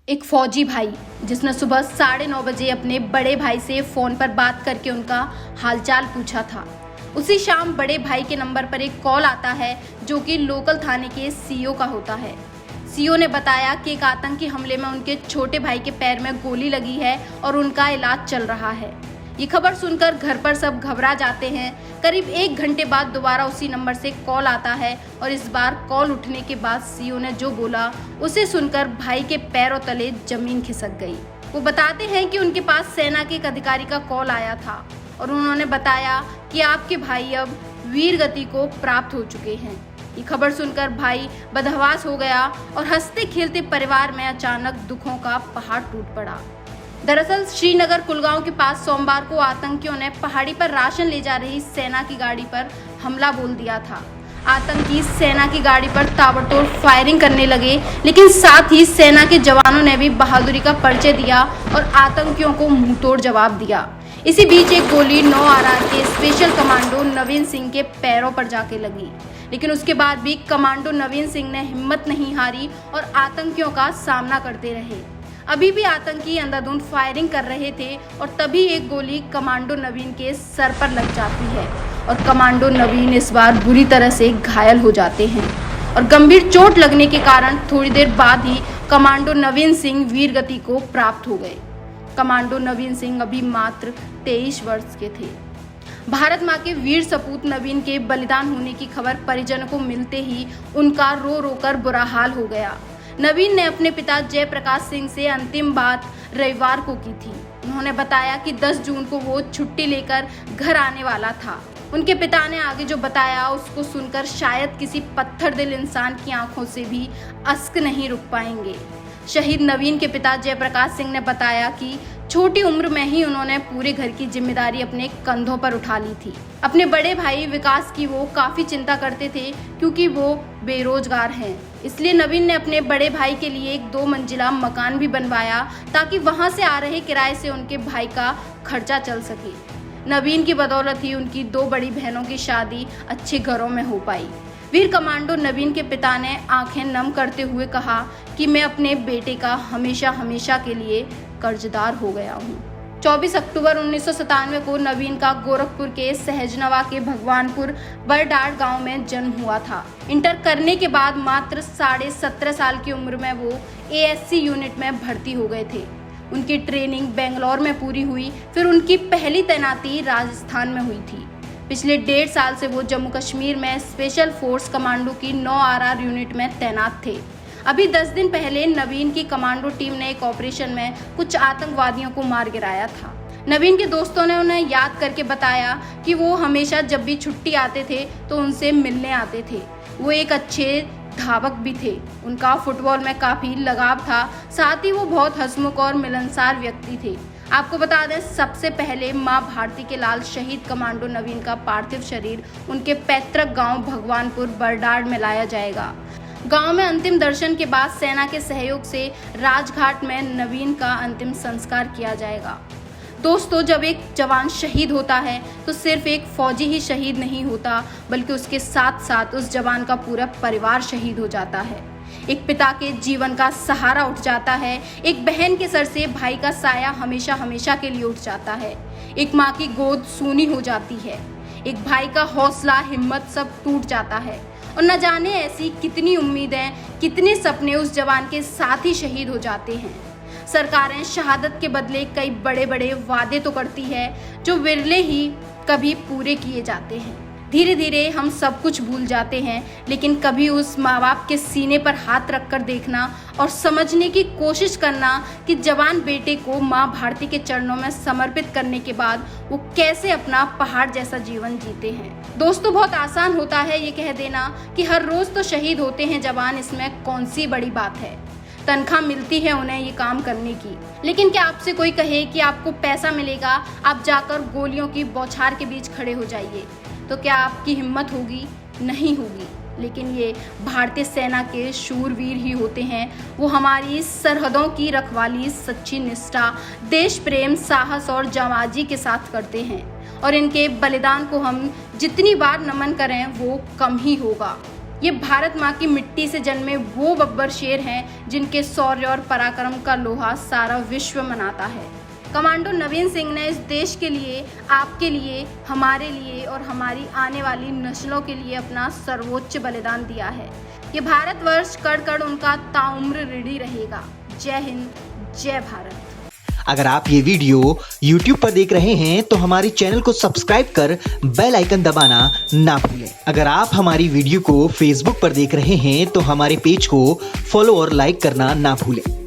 एक फौजी भाई जिसने सुबह 9:30 बजे अपने बड़े भाई से फ़ोन पर बात करके उनका हालचाल पूछा था। उसी शाम बड़े भाई के नंबर पर एक कॉल आता है जो कि लोकल थाने के सीओ का होता है। सीओ ने बताया कि एक आतंकी हमले में उनके छोटे भाई के पैर में गोली लगी है और उनका इलाज चल रहा है। ये खबर सुनकर घर पर सब घबरा जाते हैं। करीब 1 घंटे बाद दोबारा उसी नंबर से कॉल आता है और इस बार कॉल उठने के बाद सीओ ने जो बोला उसे सुनकर भाई के पैरों तले जमीन खिसक गई। वो बताते हैं कि उनके पास सेना के एक अधिकारी का कॉल आया था और उन्होंने बताया कि आपके भाई अब वीर गति को प्राप्त हो चुके हैं। ये खबर सुनकर भाई बदहवास हो गया और हंसते खेलते परिवार में अचानक दुखों का पहाड़ टूट पड़ा। दरअसल श्रीनगर कुलगांव के पास सोमवार को आतंकियों ने पहाड़ी पर राशन ले जा रही सेना की गाड़ी पर हमला बोल दिया था। आतंकी सेना की गाड़ी पर ताबड़तोड़ फायरिंग करने लगे, लेकिन साथ ही सेना के जवानों ने भी बहादुरी का परिचय दिया और आतंकियों को मुंहतोड़ जवाब दिया। इसी बीच एक गोली 9 RR के स्पेशल कमांडो नवीन सिंह के पैरों पर जाके लगी, लेकिन उसके बाद भी कमांडो नवीन सिंह ने हिम्मत नहीं हारी और आतंकियों का सामना करते रहे। अभी भी आतंकी अंधाधुंध फायरिंग कर रहे थे और तभी एक गोली कमांडो नवीन के सर पर लग जाती है और कमांडो नवीन इस बार बुरी तरह से घायल हो जाते हैं और गंभीर चोट लगने के कारण थोड़ी देर बाद ही कमांडो नवीन सिंह वीर गति को प्राप्त हो गए। कमांडो नवीन सिंह अभी मात्र 23 वर्ष के थे। भारत माँ के वीर सपूत नवीन के बलिदान होने की खबर परिजनों को मिलते ही उनका रो रो कर बुरा हाल हो गया। नवीन ने अपने पिता जयप्रकाश सिंह से अंतिम बात रविवार को की थी। उन्होंने बताया कि 10 जून को वो छुट्टी लेकर घर आने वाला था। उनके पिता ने आगे जो बताया उसको सुनकर शायद किसी पत्थर दिल इंसान की आंखों से भी अश्क नहीं रुक पाएंगे। शहीद नवीन के पिता जयप्रकाश सिंह ने बताया कि छोटी उम्र में ही उन्होंने पूरे घर की जिम्मेदारी अपने कंधों पर उठा ली थी। अपने बड़े भाई विकास की वो काफ़ी चिंता करते थे क्योंकि वो बेरोजगार हैं। इसलिए नवीन ने अपने बड़े भाई के लिए एक 2 मंजिला मकान भी बनवाया ताकि वहां से आ रहे किराए से उनके भाई का खर्चा चल सके। नवीन की बदौलत ही उनकी 2 बड़ी बहनों की शादी अच्छे घरों में हो पाई। वीर कमांडो नवीन के पिता ने आंखें नम करते हुए कहा कि मैं अपने बेटे का हमेशा हमेशा के लिए कर्जदार हो गया हूँ। 24 अक्टूबर 1997 को नवीन का गोरखपुर के सहजनवा के भगवानपुर बरडाड़ गांव में जन्म हुआ था। इंटर करने के बाद मात्र 17.5 साल की उम्र में वो ASC यूनिट में भर्ती हो गए थे। उनकी ट्रेनिंग बेंगलोर में पूरी हुई, फिर उनकी पहली तैनाती राजस्थान में हुई थी। पिछले 1.5 साल से वो जम्मू कश्मीर में स्पेशल फोर्स कमांडो की 9 RR यूनिट में तैनात थे। अभी 10 दिन पहले नवीन की कमांडो टीम ने एक ऑपरेशन में कुछ आतंकवादियों को मार गिराया था। नवीन के दोस्तों ने उन्हें याद करके बताया कि वो हमेशा जब भी छुट्टी आते थे तो उनसे मिलने आते थे। वो एक अच्छे धावक भी थे। उनका फुटबॉल में काफ़ी लगाव था, साथ ही वो बहुत हंसमुख और मिलनसार व्यक्ति थे। आपको बता दें, सबसे पहले मां भारती के लाल शहीद कमांडो नवीन का पार्थिव शरीर उनके पैतृक गांव भगवानपुर बरडाड़ में लाया जाएगा। गांव में अंतिम दर्शन के बाद सेना के सहयोग से राजघाट में नवीन का अंतिम संस्कार किया जाएगा। दोस्तों, जब एक जवान शहीद होता है तो सिर्फ एक फौजी ही शहीद नहीं होता, बल्कि उसके साथ साथ उस जवान का पूरा परिवार शहीद हो जाता है। एक पिता के जीवन का सहारा उठ जाता है, एक बहन के सर से भाई का साया हमेशा हमेशा के लिए उठ जाता है, एक माँ की गोद सूनी हो जाती है, एक भाई का हौसला हिम्मत सब टूट जाता है और न जाने ऐसी कितनी उम्मीदें, कितने सपने उस जवान के साथ ही शहीद हो जाते हैं। सरकारें शहादत के बदले कई बड़े बड़े वादे तो करती है जो विरले ही कभी पूरे किए जाते हैं। धीरे धीरे हम सब कुछ भूल जाते हैं, लेकिन कभी उस माँ बाप के सीने पर हाथ रखकर देखना और समझने की कोशिश करना कि जवान बेटे को माँ भारती के चरणों में समर्पित करने के बाद वो कैसे अपना पहाड़ जैसा जीवन जीते हैं। दोस्तों, बहुत आसान होता है ये कह देना कि हर रोज तो शहीद होते हैं जवान, इसमें कौन सी बड़ी बात है। तनख्वाह मिलती है उन्हें ये काम करने की, लेकिन क्या आपसे कोई कहे कि आपको पैसा मिलेगा, आप जाकर गोलियों की बौछार के बीच खड़े हो जाइए, तो क्या आपकी हिम्मत होगी? नहीं होगी। लेकिन ये भारतीय सेना के शूरवीर ही होते हैं। वो हमारी सरहदों की रखवाली सच्ची निष्ठा, देश प्रेम, साहस और जांबाजी के साथ करते हैं और इनके बलिदान को हम जितनी बार नमन करें वो कम ही होगा। ये भारत माँ की मिट्टी से जन्मे वो बब्बर शेर हैं जिनके शौर्य और पराक्रम का लोहा सारा विश्व मनाता है। कमांडो नवीन सिंह ने इस देश के लिए, आपके लिए, हमारे लिए और हमारी आने वाली नस्लों के लिए अपना सर्वोच्च बलिदान दिया है। ये भारतवर्ष कड़ कड़ उनका ताउम्र ऋणी रहेगा। जय हिंद, जय भारत। अगर आप ये वीडियो YouTube पर देख रहे हैं तो हमारे चैनल को सब्सक्राइब कर बेल आइकन दबाना ना भूलें। अगर आप हमारी वीडियो को Facebook पर देख रहे हैं तो हमारे पेज को फॉलो और लाइक करना ना भूलें।